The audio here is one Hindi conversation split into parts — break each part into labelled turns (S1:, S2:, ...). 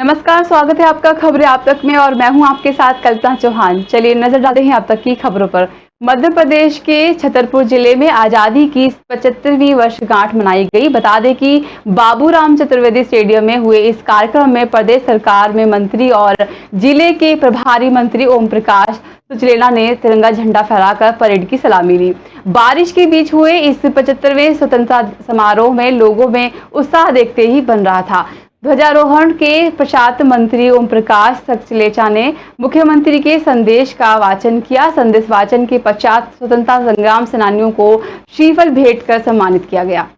S1: नमस्कार, स्वागत है आपका खबरें आप तक में और मैं हूं आपके साथ कल्पना चौहान। चलिए नजर डालते हैं आप तक की खबरों पर। मध्य प्रदेश के छतरपुर जिले में आजादी की 75वीं वर्षगांठ मनाई गई। बता दें कि बाबूराम चतुर्वेदी स्टेडियम में हुए इस कार्यक्रम में प्रदेश सरकार में मंत्री और जिले के प्रभारी मंत्री ओम प्रकाश सुचलेना ने तिरंगा झंडा फहराकर परेड की सलामी ली। बारिश के बीच हुए इस 75वें स्वतंत्रता समारोह में लोगों में उत्साह देखते ही बन रहा था। ध्वजारोहण के पश्चात मंत्री ओम प्रकाश सक्सेना ने मुख्यमंत्री के संदेश का वाचन किया। संदेश वाचन के पश्चात स्वतंत्रता संग्राम सेनानियों को श्रीफल भेंट कर सम्मानित किया गया।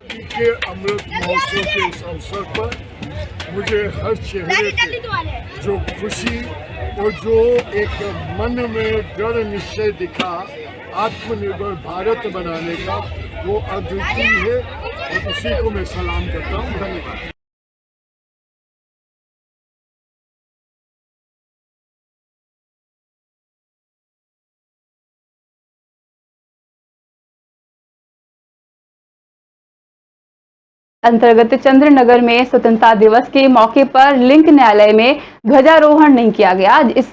S2: के अमृत महोत्सव के इस अवसर पर मुझे हर चेहरे पे जो खुशी और जो एक मन में दृढ़ निश्चय दिखा आत्मनिर्भर भारत बनाने का, वो अद्वितीय है और उसी को मैं सलाम करता हूँ। धन्यवाद।
S1: अंतर्गत चंद्रनगर में स्वतंत्रता दिवस के मौके पर लिंक न्यायालय में ध्वजारोहण नहीं किया गया। इस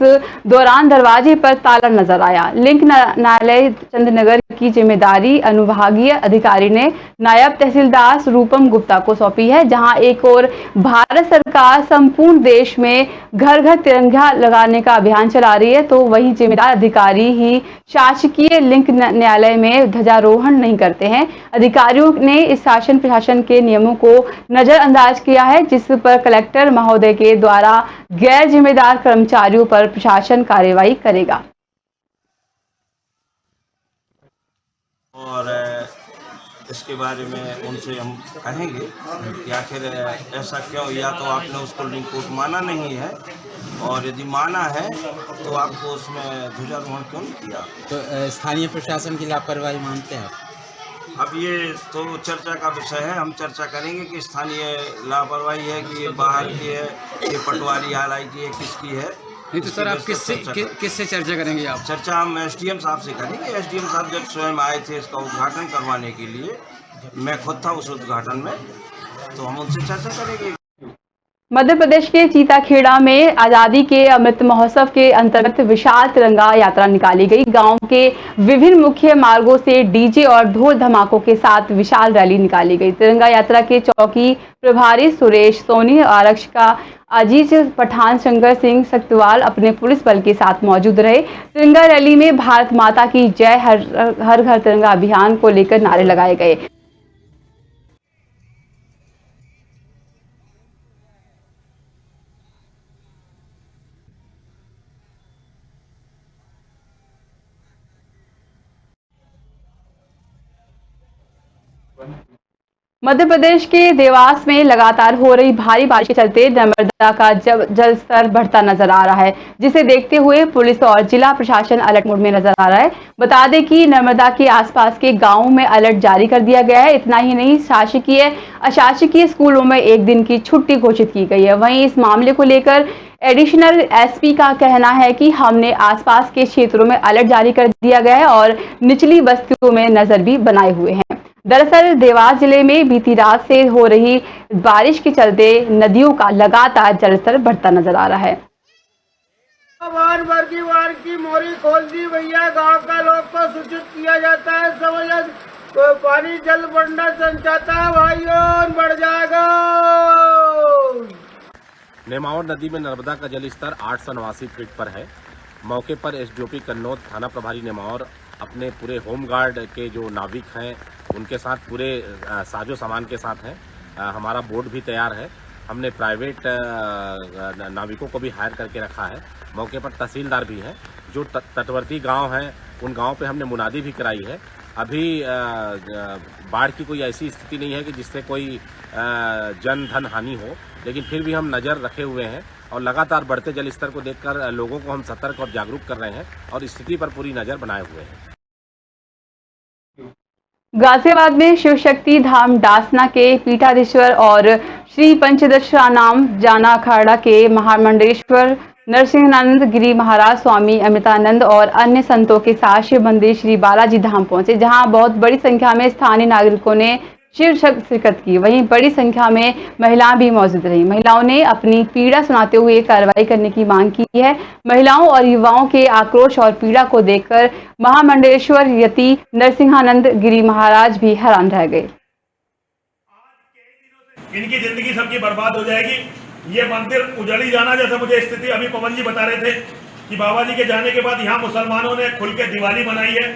S1: दौरान दरवाजे पर ताला नजर आया। लिंक न्यायालय चंद्रनगर की जिम्मेदारी अनुविभागीय अधिकारी ने नायब तहसीलदार रूपम गुप्ता को सौंपी है। जहां एक और भारत सरकार संपूर्ण देश में घर घर तिरंगा लगाने का अभियान चला रही है, तो वहीं जिम्मेदार अधिकारी ही शासकीय लिंक न्यायालय में ध्वजारोहण नहीं करते हैं। अधिकारियों ने इस शासन प्रशासन के नियमों को नजरअंदाज किया है, जिस पर कलेक्टर महोदय के द्वारा गैर जिम्मेदार कर्मचारियों पर प्रशासन कार्रवाई करेगा।
S3: और इसके बारे में उनसे हम कहेंगे कि आखिर ऐसा क्यों, या तो आपने उसको लिंक कोर्ट माना नहीं है, और यदि माना है तो आपको उसमें ध्वजारोहण क्यों नहीं किया।
S4: तो स्थानीय प्रशासन की लापरवाही मानते हैं आप?
S3: अब ये तो चर्चा का विषय है। हम चर्चा करेंगे कि स्थानीय लापरवाही है कि ये बाहर की है, ये पटवारी आलाई की है, किसकी है।
S4: नहीं तो सर आप किससे चर्चा करेंगे? आप
S3: चर्चा हम एसडीएम साहब से करेंगे। एसडीएम साहब जब स्वयं आए थे इसका उद्घाटन करवाने के लिए, मैं खुद था उस उद्घाटन में, तो हम उनसे चर्चा करेंगे।
S1: मध्य प्रदेश के चीताखेड़ा में आजादी के अमृत महोत्सव के अंतर्गत विशाल तिरंगा यात्रा निकाली गई। गांव के विभिन्न मुख्य मार्गों से डीजे और ढोल धमाकों के साथ विशाल रैली निकाली गई। तिरंगा यात्रा के चौकी प्रभारी सुरेश सोनी, आरक्षक अजीज पठान, शंकर सिंह सक्तवाल अपने पुलिस बल के साथ मौजूद रहे। तिरंगा रैली में भारत माता की जय, हर घर तिरंगा अभियान को लेकर नारे लगाए गए। मध्य प्रदेश के देवास में लगातार हो रही भारी बारिश के चलते नर्मदा का जल स्तर बढ़ता नजर आ रहा है, जिसे देखते हुए पुलिस और जिला प्रशासन अलर्ट मोड में नजर आ रहा है। बता दें कि नर्मदा के आसपास के गांवों में अलर्ट जारी कर दिया गया है। इतना ही नहीं, शासकीय अशासकीय स्कूलों में एक दिन की छुट्टी घोषित की गई है। वहीं इस मामले को लेकर एडिशनल एसपी का कहना है कि हमने आसपास के क्षेत्रों में अलर्ट जारी कर दिया गया है और निचली बस्तियों में नजर भी बनाए हुए हैं। दरअसल देवास जिले में बीती रात से हो रही बारिश के चलते नदियों का लगातार जलस्तर बढ़ता नजर आ रहा है।
S5: वार की मोरी खोल दी भैया, गांव का लोग को सूचित किया जाता है। समझ तो पानी जल बढ़ना चाहता है भाइयों, बढ़ जाएगा।
S6: नेमावर नदी में नर्मदा का जल स्तर 889 फीट पर है। मौके पर एसडीओपी कन्नौज, थाना प्रभारी नेमावर अपने पूरे होमगार्ड के जो नाविक हैं उनके साथ पूरे साजो सामान के साथ हैं। हमारा बोट भी तैयार है। हमने प्राइवेट नाविकों को भी हायर करके रखा है। मौके पर तहसीलदार भी हैं। जो तटवर्ती गांव हैं उन गांव पे हमने मुनादी भी कराई है। अभी बाढ़ की कोई ऐसी स्थिति नहीं है कि जिससे कोई जन धन हानि हो, लेकिन फिर भी हम नज़र रखे हुए हैं और लगातार बढ़ते जल स्तर को देखकर लोगों को हम सतर्क और जागरूक कर रहे हैं और स्थिति पर पूरी नज़र बनाए हुए हैं।
S1: गाजियाबाद में शिव शक्ति धाम डासना के पीठाधीश्वर और श्री पंचदशानाम जाना अखाड़ा के महामंडलेश्वर नरसिंहानंद गिरी महाराज, स्वामी अमितानंद और अन्य संतों के साथ शिव मंदिर श्री बालाजी धाम पहुंचे, जहां बहुत बड़ी संख्या में स्थानीय नागरिकों ने शिरकत की। वहीं बड़ी संख्या में महिलाएं भी मौजूद रहीं। महिलाओं ने अपनी पीड़ा सुनाते हुए कार्रवाई करने की मांग की है। महिलाओं और युवाओं के आक्रोश और पीड़ा को देखकर महामंडलेश्वर यति नरसिंहानंद गिरी महाराज भी हैरान रह गए।
S7: इनकी जिंदगी सबकी बर्बाद हो जाएगी। ये मंदिर उजड़ ही जाना, जैसे मुझे स्थिति अभी पवन जी बता रहे थे कि बाबा जी के जाने के बाद यहाँ मुसलमानों ने खुल के दिवाली मनाई है।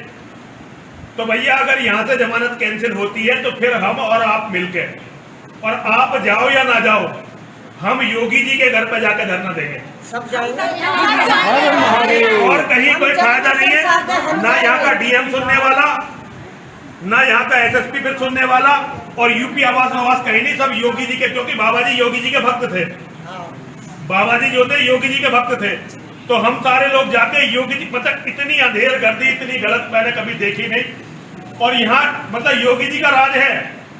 S7: तो भैया अगर यहाँ से जमानत कैंसिल होती है तो फिर हम और आप मिलके, और आप जाओ या ना जाओ, हम योगी जी के घर पे जाके धरना देंगे। सब जाएंगे और कहीं कोई फायदा नहीं है, ना यहाँ का डीएम सुनने वाला, ना यहाँ का एसएसपी फिर सुनने वाला, और यूपी आवास कहीं नहीं, सब योगी जी के, क्योंकि बाबा जी योगी जी के भक्त थे। बाबा जी जो थे योगी जी के भक्त थे। तो हम सारे लोग जाके योगी जी, मतलब इतनी अंधेर गर्दी, इतनी गलत मैंने कभी देखी नहीं। और यहाँ मतलब योगी जी का राज है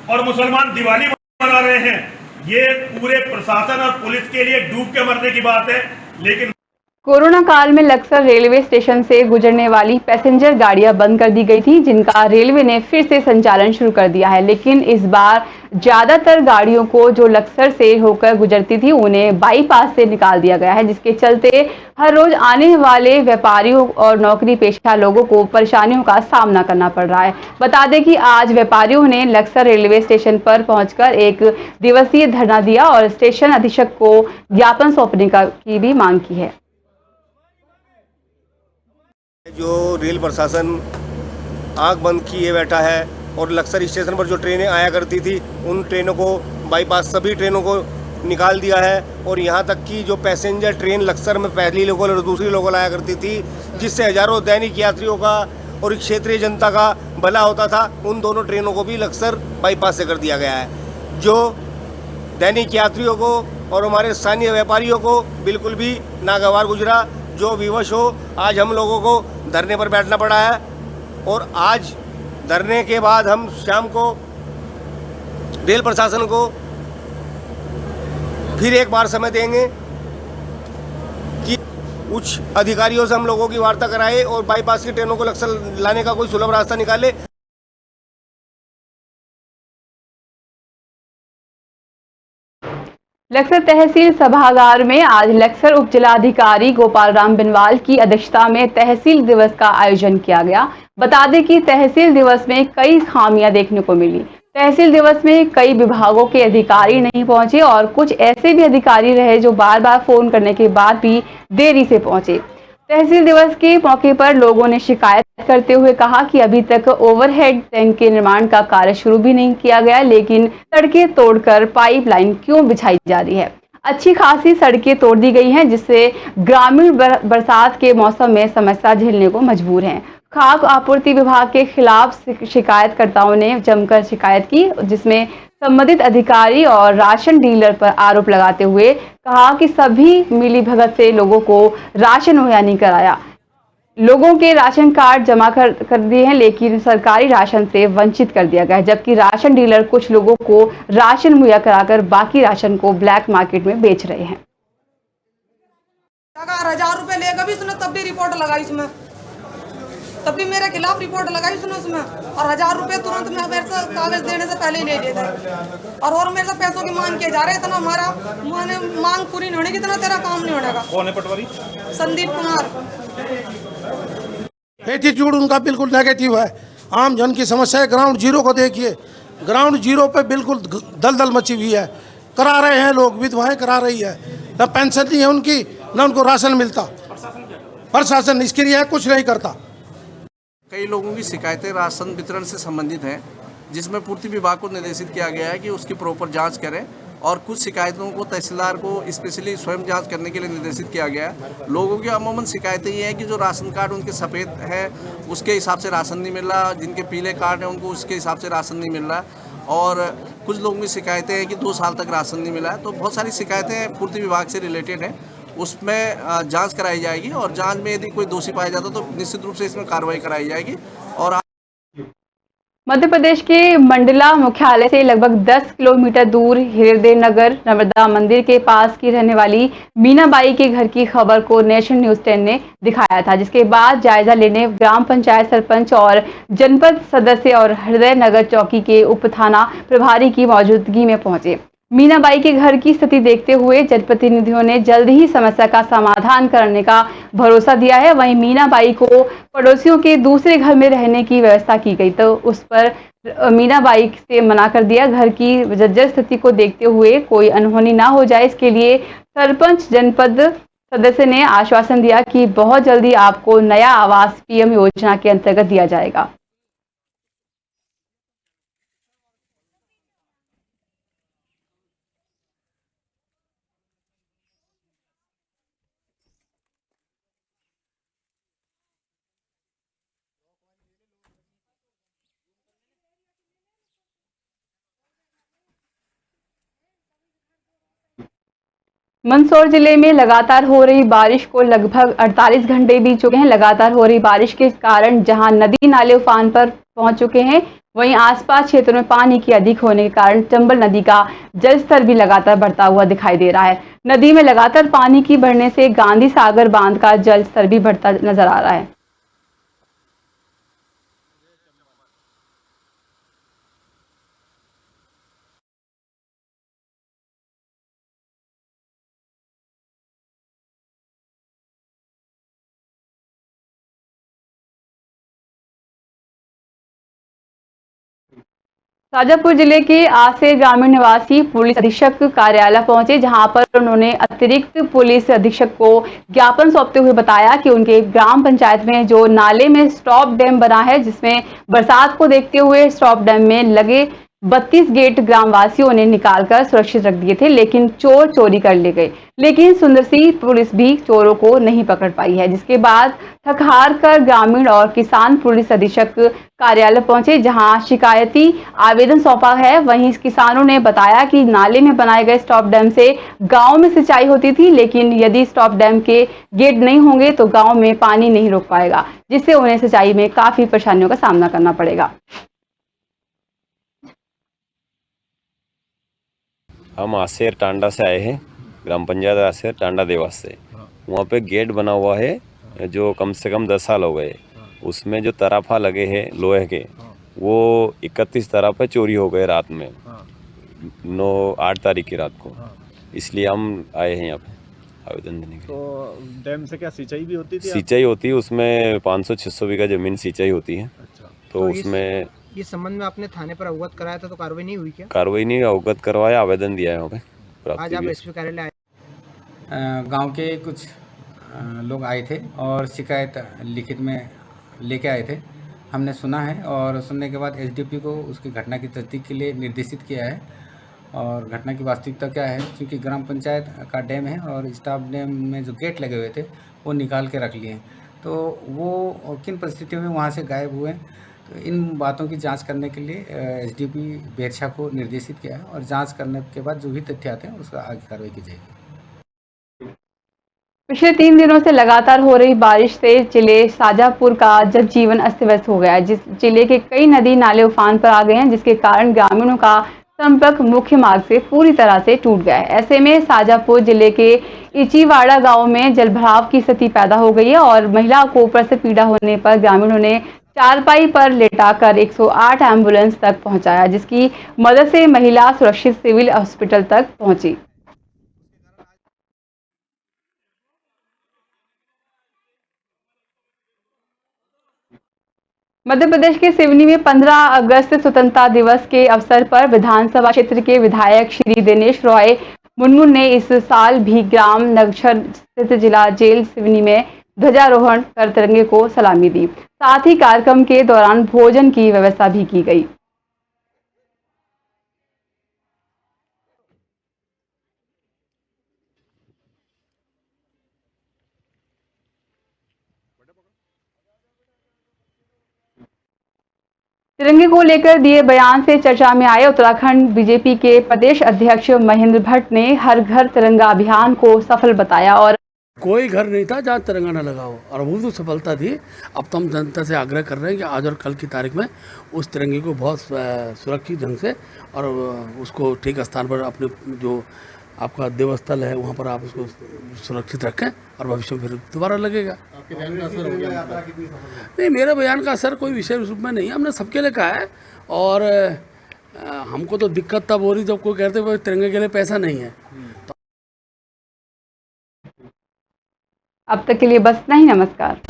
S7: और मुसलमान दिवाली मना रहे हैं। ये पूरे प्रशासन और पुलिस के लिए डूब के मरने की बात है। लेकिन
S1: कोरोना काल में लक्सर रेलवे स्टेशन से गुजरने वाली पैसेंजर गाड़ियां बंद कर दी गई थी, जिनका रेलवे ने फिर से संचालन शुरू कर दिया है। लेकिन इस बार ज्यादातर गाड़ियों को जो लक्सर से होकर गुजरती थी उन्हें बाईपास से निकाल दिया गया है, जिसके चलते हर रोज आने वाले व्यापारियों और नौकरी पेशा लोगों को परेशानियों का सामना करना पड़ रहा है। बता दें कि आज व्यापारियों ने लक्सर रेलवे स्टेशन पर पहुंचकर 1 दिवसीय धरना दिया और स्टेशन अधीक्षक को ज्ञापन सौंपने की भी मांग की है।
S8: जो रेल प्रशासन आंख बंद किए बैठा है और लक्सर स्टेशन पर जो ट्रेनें आया करती थी उन ट्रेनों को बाईपास सभी ट्रेनों को निकाल दिया है। और यहाँ तक कि जो पैसेंजर ट्रेन लक्सर में पहली लोकल और दूसरी लोकल आया करती थी, जिससे हजारों दैनिक यात्रियों का और क्षेत्रीय जनता का भला होता था, उन दोनों ट्रेनों को भी लक्सर बाईपास से कर दिया गया है, जो दैनिक यात्रियों को और हमारे स्थानीय व्यापारियों को बिल्कुल भी नागवार गुजरा। जो विवश हो, आज हम लोगों को धरने पर बैठना पड़ा है और आज धरने के बाद हम शाम को रेल प्रशासन को फिर एक बार समय देंगे कि उच्च अधिकारियों से हम लोगों की वार्ता कराए और बाईपास की ट्रेनों को लक्सर लाने का कोई सुलभ रास्ता निकाले।
S1: लक्सर तहसील सभागार में आज लक्सर उप जिलाधिकारी गोपाल राम बिनवाल की अध्यक्षता में तहसील दिवस का आयोजन किया गया। बता दें कि तहसील दिवस में कई खामियां देखने को मिली। तहसील दिवस में कई विभागों के अधिकारी नहीं पहुंचे और कुछ ऐसे भी अधिकारी रहे जो बार बार फोन करने के बाद भी देरी से पहुंचे। तहसील दिवस के मौके पर लोगों ने शिकायत करते हुए कहा कि अभी तक ओवरहेड टैंक के निर्माण का कार्य शुरू भी नहीं किया गया, लेकिन सड़कें तोड़कर पाइपलाइन क्यों बिछाई जा रही है। अच्छी खासी सड़कें तोड़ दी गई हैं, जिससे ग्रामीण बरसात के मौसम में समस्या झेलने को मजबूर हैं। खाद्य आपूर्ति विभाग के खिलाफ शिकायतकर्ताओं ने जमकर शिकायत की, जिसमें संबंधित अधिकारी और राशन डीलर पर आरोप लगाते हुए कहा कि सभी मिलीभगत से लोगों को राशन मुहैया नहीं कराया। लोगों के राशन कार्ड जमा कर दिए हैं, लेकिन सरकारी राशन से वंचित कर दिया गया है, जबकि राशन डीलर कुछ लोगों को राशन मुहैया कराकर बाकी राशन को ब्लैक मार्केट में बेच रहे हैं।
S9: 1000 रुपए लेगा भी उसने, तब भी रिपोर्ट लगाई उसमें, तब भी मेरे खिलाफ रिपोर्ट लगाई उसने उसमें, और 1000 रुपए तुरंत मैं मेरे से कागज देने से पहले ही ले लेता है। और मेरे से पैसों की मांग किए जा रहे, इतना हमारा मांग पूरी नहीं होने की, इतना तेरा काम नहीं होने का।
S7: कौन है पटवारी?
S9: संदीप कुमार।
S5: एटीट्यूड उनका बिल्कुल नेगेटिव है। आम जन की समस्या है। ग्राउंड जीरो को देखिए, ग्राउंड जीरो पे बिल्कुल दलदल मची हुई है। करा रहे हैं लोग, विधवाएं करा रही है, न पेंशन नहीं है उनकी, न उनको राशन मिलता। प्रशासन इसके लिए कुछ नहीं करता।
S10: कई लोगों की शिकायतें राशन वितरण से संबंधित हैं, जिसमें पूर्ति विभाग को निर्देशित किया गया है कि उसकी प्रॉपर जांच करें, और कुछ शिकायतों को तहसीलदार को स्पेशली स्वयं जांच करने के लिए निर्देशित किया गया है। लोगों की अमूमन शिकायतें ये हैं कि जो राशन कार्ड उनके सफ़ेद है उसके हिसाब से राशन नहीं मिल रहा, जिनके पीले कार्ड हैं उनको उसके हिसाब से राशन नहीं मिल रहा, और कुछ लोगों की शिकायतें हैं कि 2 साल तक राशन नहीं मिला है। तो बहुत सारी शिकायतें पूर्ति विभाग से रिलेटेड हैं, उसमें जांच कराई जाएगी, और जांच में यदि कोई दोषी पाया जाता तो निश्चित रूप से इसमें कार्रवाई कराई जाएगी। और
S1: मध्य प्रदेश के मंडला मुख्यालय से लगभग 10 किलोमीटर दूर हृदय नगर नर्मदा मंदिर के पास की रहने वाली मीनाबाई के घर की खबर को नेशन न्यूज 10 ने दिखाया था, जिसके बाद जायजा लेने ग्राम पंचायत सरपंच और जनपद सदस्य और हृदय नगर चौकी के उप थाना प्रभारी की मौजूदगी में पहुंचे। मीनाबाई के घर की स्थिति देखते हुए जनप्रतिनिधियों ने जल्द ही समस्या का समाधान करने का भरोसा दिया है। वहीं मीनाबाई को पड़ोसियों के दूसरे घर में रहने की व्यवस्था की गई, तो उस पर मीनाबाई से मना कर दिया। घर की जर्जर स्थिति को देखते हुए कोई अनहोनी ना हो जाए, इसके लिए सरपंच जनपद सदस्य ने आश्वासन दिया कि बहुत जल्दी आपको नया आवास पीएम योजना के अंतर्गत दिया जाएगा। मंदसौर जिले में लगातार हो रही बारिश को लगभग 48 घंटे बीत चुके हैं। लगातार हो रही बारिश के कारण जहां नदी नाले उफान पर पहुंच चुके हैं, वहीं आसपास क्षेत्रों में पानी की अधिक होने के कारण चंबल नदी का जल स्तर भी लगातार बढ़ता हुआ दिखाई दे रहा है। नदी में लगातार पानी की बढ़ने से गांधी सागर बांध का जल स्तर भी बढ़ता नजर आ रहा है। शाजापुर जिले के आसेर ग्रामीण निवासी पुलिस अधीक्षक कार्यालय पहुंचे, जहां पर उन्होंने अतिरिक्त पुलिस अधीक्षक को ज्ञापन सौंपते हुए बताया कि उनके ग्राम पंचायत में जो नाले में स्टॉप डैम बना है, जिसमें बरसात को देखते हुए स्टॉप डैम में लगे 32 गेट ग्रामवासियों ने निकालकर सुरक्षित रख दिए थे, लेकिन चोर चोरी कर ले गए। लेकिन सुंदरसी पुलिस भी चोरों को नहीं पकड़ पाई है, जिसके बाद थक हार कर ग्रामीण और किसान पुलिस अधीक्षक कार्यालय पहुंचे, जहां शिकायती आवेदन सौंपा है। वहीं किसानों ने बताया कि नाले में बनाए गए स्टॉप डैम से गांव में सिंचाई होती थी, लेकिन यदि स्टॉप डैम के गेट नहीं होंगे तो गांव में पानी नहीं रुक पाएगा, जिससे उन्हें सिंचाई में काफी परेशानियों का सामना करना पड़ेगा।
S11: हम आसेर टांडा से आए हैं, ग्राम पंचायत आसेर टांडा देवास से। वहाँ पे गेट बना हुआ है जो कम से कम 10 साल हो गए। उसमें जो तराफा लगे हैं लोहे के, वो 31 तराफे चोरी हो गए रात में, 8 तारीख की रात को। इसलिए हम आए हैं यहाँ पे आवेदन देने के लिए।
S12: तो डैम से क्या सिंचाई भी होती थी?
S11: सिंचाई होती है, उसमें 500-600 बीघा जमीन सिंचाई होती है।
S12: अच्छा।
S11: तो उसमें
S13: इस संबंध में आपने थाने पर अवगत कराया था, तो कार्रवाई नहीं हुई क्या?
S11: कार्रवाई नहीं, अवगत करवाया, आवेदन दिया है यहाँ पे।
S13: आज आप एसपी कार्यालय आए?
S4: गांव के कुछ लोग आए थे और शिकायत लिखित में लेके आए थे। हमने सुना है और सुनने के बाद एसडीपी को उसकी घटना की तस्दीक के लिए निर्देशित किया है। और घटना की वास्तविकता क्या है, क्योंकि ग्राम पंचायत का डैम है और स्टाफ डैम में जो गेट लगे हुए थे वो निकाल के रख लिए, तो वो किन परिस्थितियों में वहाँ से गायब हुए, तो इन बातों की जांच करने के लिए एसडीपी बेरछा को निर्देशित किया है। और जांच करने के बाद जो भी तथ्य आते हैं उसका आगे कार्रवाई की जाएगी।
S1: पिछले 3 दिनों से लगातार हो रही बारिश से जिले शाजापुर का जनजीवन अस्त व्यस्त हो गया है। जिले के कई नदी नाले उफान पर आ गए हैं, जिसके कारण ग्रामीणों का संपर्क मुख्य मार्ग से पूरी तरह से टूट गया है। ऐसे में शाजापुर जिले के इचीवाड़ा गांव में जलभराव की स्थिति पैदा हो गई है और महिला को ऊपर से पीड़ा होने पर ग्रामीणों ने चारपाई पर लेटाकर 108 एम्बुलेंस तक पहुंचाया, जिसकी मदद से महिला सुरक्षित सिविल हॉस्पिटल तक पहुंची। मध्य प्रदेश के सिवनी में 15 अगस्त स्वतंत्रता दिवस के अवसर पर विधानसभा क्षेत्र के विधायक श्री दिनेश रॉय मुनमुन ने इस साल भी ग्राम नगछर स्थित जिला जेल सिवनी में ध्वजारोहण कर तिरंगे को सलामी दी। साथ ही कार्यक्रम के दौरान भोजन की व्यवस्था भी की गई। तिरंगे को लेकर दिए बयान से चर्चा में आए उत्तराखंड बीजेपी के प्रदेश अध्यक्ष महेंद्र भट्ट ने हर घर तिरंगा अभियान को सफल बताया और
S5: कोई घर नहीं था जहाँ तिरंगा न लगा हो, और वो तो सफलता थी। अब तो हम जनता से आग्रह कर रहे हैं कि आज और कल की तारीख में उस तिरंगे को बहुत सुरक्षित ढंग से और उसको ठीक स्थान पर अपने जो आपका देवस्थल है वहाँ पर आप उसको सुरक्षित रखें और भविष्य में फिर दोबारा लगेगा।
S12: आपके बयान का असर हो गया?
S5: नहीं, मेरे बयान का असर कोई विशेष रूप में नहीं है, हमने सबके लिए कहा है। और हमको तो दिक्कत तब हो रही जब कोई कहते भाई तिरंगे के लिए पैसा नहीं है।
S1: अब तक के लिए बस इतना ही, नमस्कार।